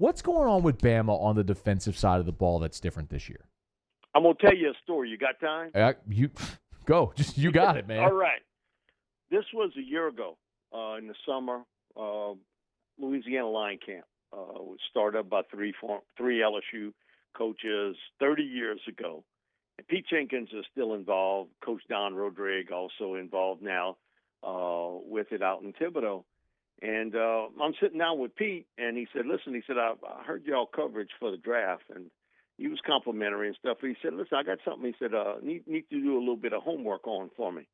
What's going on with Bama on the defensive side of the ball that's different this year? I'm going to tell you a story. You got time? You go. You got it, man. All right. This was a year ago in the summer, Louisiana Lion Camp. Was started up by three LSU coaches 30 years ago. And Pete Jenkins is still involved. Coach Don Rodrigue also involved now with it out in Thibodeau. And I'm sitting down with Pete, and he said, listen, he said, I heard y'all coverage for the draft, and he was complimentary and stuff. But he said, listen, I got something. He said, need to do a little bit of homework on for me.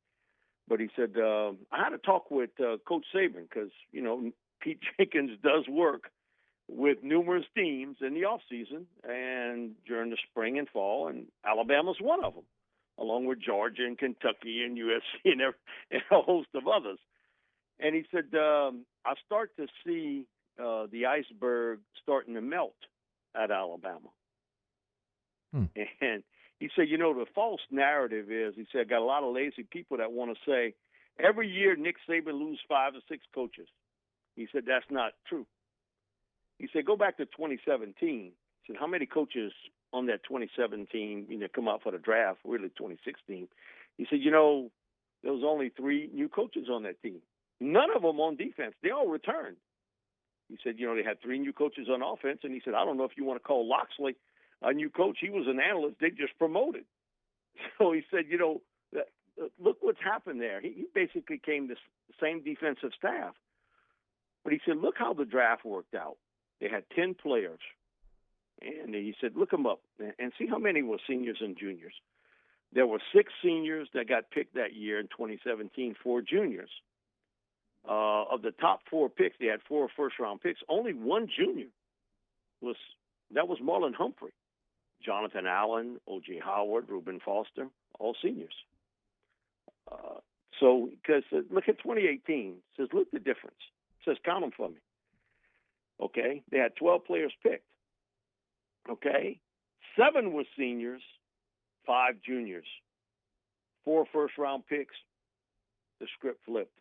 But he said, I had to talk with Coach Saban because, you know, Pete Jenkins does work with numerous teams in the offseason and during the spring and fall, and Alabama's one of them, along with Georgia and Kentucky and USC and a host of others. And he said, I start to see the iceberg starting to melt at Alabama. And he said, you know, the false narrative is, he said, got a lot of lazy people that want to say, every year Nick Saban loses 5 or 6 coaches. He said, that's not true. He said, go back to 2017. He said, how many coaches on that 2017, you know, come out for the draft, really 2016? He said, you know, there was only 3 new coaches on that team. None of them on defense. They all returned. He said, you know, they had 3 new coaches on offense. And he said, I don't know if you want to call Loxley a new coach. He was an analyst. They just promoted. So he said, you know, look what's happened there. He basically came to the same defensive staff. But he said, look how the draft worked out. They had 10 players. And he said, look them up and see how many were seniors and juniors. There were 6 seniors that got picked that year in 2017, 4 juniors. Of the top 4 picks, they had 4 first-round picks. Only 1 junior was Marlon Humphrey. Jonathan Allen, O.J. Howard, Reuben Foster, all seniors. So, because look at 2018. It says, look the difference. It says, count them for me. Okay? They had 12 players picked. Okay? 7 were seniors, 5 juniors. 4 first-round picks. The script flipped.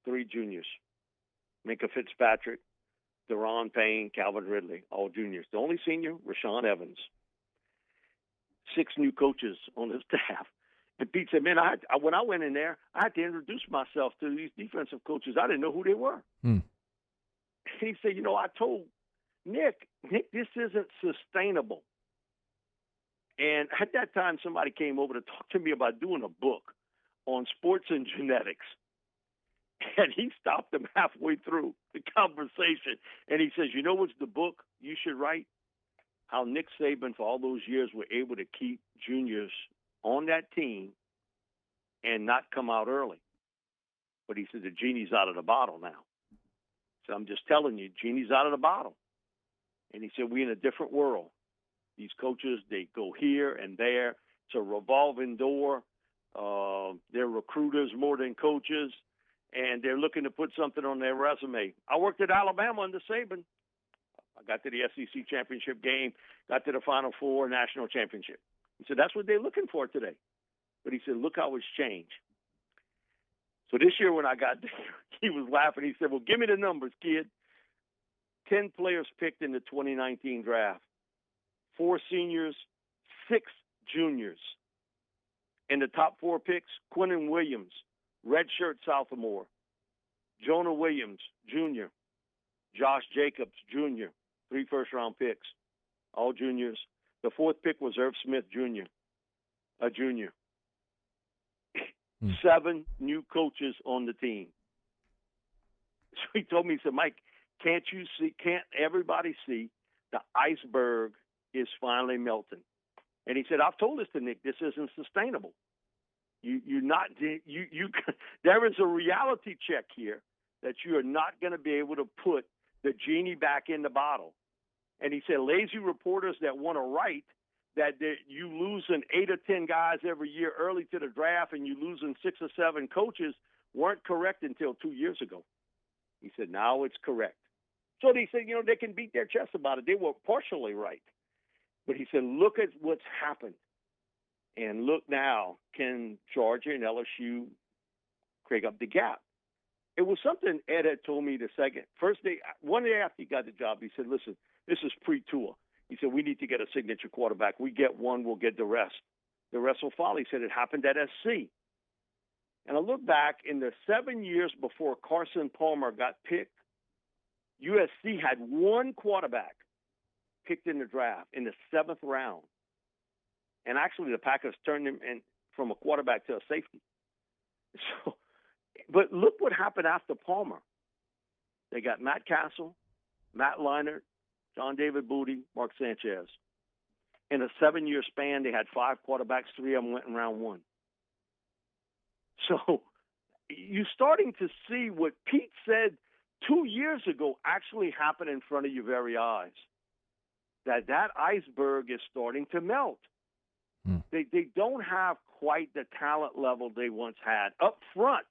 3 juniors. Minka Fitzpatrick, Deron Payne, Calvin Ridley, all juniors. The only senior, Rashawn Evans. 6 new coaches on the staff. And Pete said, man, when I went in there, I had to introduce myself to these defensive coaches. I didn't know who they were. He said, you know, I told Nick, this isn't sustainable. And at that time, somebody came over to talk to me about doing a book on sports and genetics. And he stopped him halfway through the conversation. And he says, you know what's the book you should write? How Nick Saban, for all those years, were able to keep juniors on that team and not come out early. But he said, the genie's out of the bottle now. So I'm just telling you, genie's out of the bottle. And he said, we're in a different world. These coaches, they go here and there. It's a revolving door. They're recruiters more than coaches. And they're looking to put something on their resume. I worked at Alabama under Saban. I got to the SEC championship game, got to the Final Four national championship. He said, that's what they're looking for today. But he said, look how it's changed. So this year when I got there, he was laughing. He said, well, give me the numbers, kid. 10 players picked in the 2019 draft. 4 seniors, 6 juniors. In the top 4 picks, Quinnen Williams, redshirt sophomore. Jonah Williams, junior. Josh Jacobs, junior. 3 first-round picks, all juniors. The 4th pick was Irv Smith, junior, a junior. 7 new coaches on the team. So he told me, he said, Mike, can't everybody see the iceberg is finally melting? And he said, I've told this to Nick, this isn't sustainable. There is a reality check here that you are not going to be able to put the genie back in the bottle. And he said, lazy reporters that want to write that you losing 8 or 10 guys every year early to the draft and you losing 6 or 7 coaches weren't correct until 2 years ago. He said, now it's correct. So he said, you know, they can beat their chest about it. They were partially right. But he said, look at what's happened. And look now, can Georgia and LSU create up the gap? It was something Ed had told me one day after he got the job, he said, listen, This is pre-tour. He said, we need to get a signature quarterback. We get one, we'll get the rest. The rest will follow. He said it happened at SC. And I look back in the 7 years before Carson Palmer got picked, USC had one quarterback picked in the draft in the 7th round. And actually the Packers turned him from a quarterback to a safety. So, but look what happened after Palmer. They got Matt Castle, Matt Leinart, John David Booty, Mark Sanchez. In a 7-year span, they had 5 quarterbacks. 3 of them went in round 1. So you're starting to see what Pete said 2 years ago actually happened in front of your very eyes. That iceberg is starting to melt. They don't have quite the talent level they once had up front.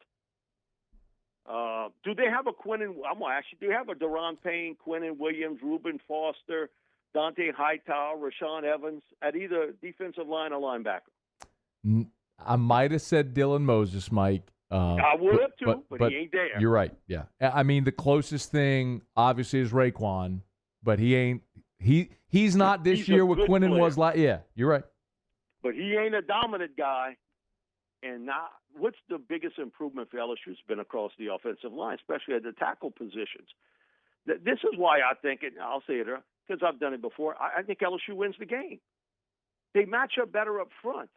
Do they have a Quinnen? I'm going to ask you, do they have a Deron Payne, Quinnen Williams, Reuben Foster, Dante Hightower, Rashawn Evans at either defensive line or linebacker? I might have said Dylan Moses, Mike. I would have too, but he ain't there. You're right, yeah. I mean, the closest thing, obviously, is Raekwon, but he ain't. He's not this year what Quinnen player. was like. Yeah, you're right. But he ain't a dominant guy. And now, what's the biggest improvement for LSU has been across the offensive line, especially at the tackle positions. This is why I think, and I'll say it because I've done it before, I think LSU wins the game. They match up better up front.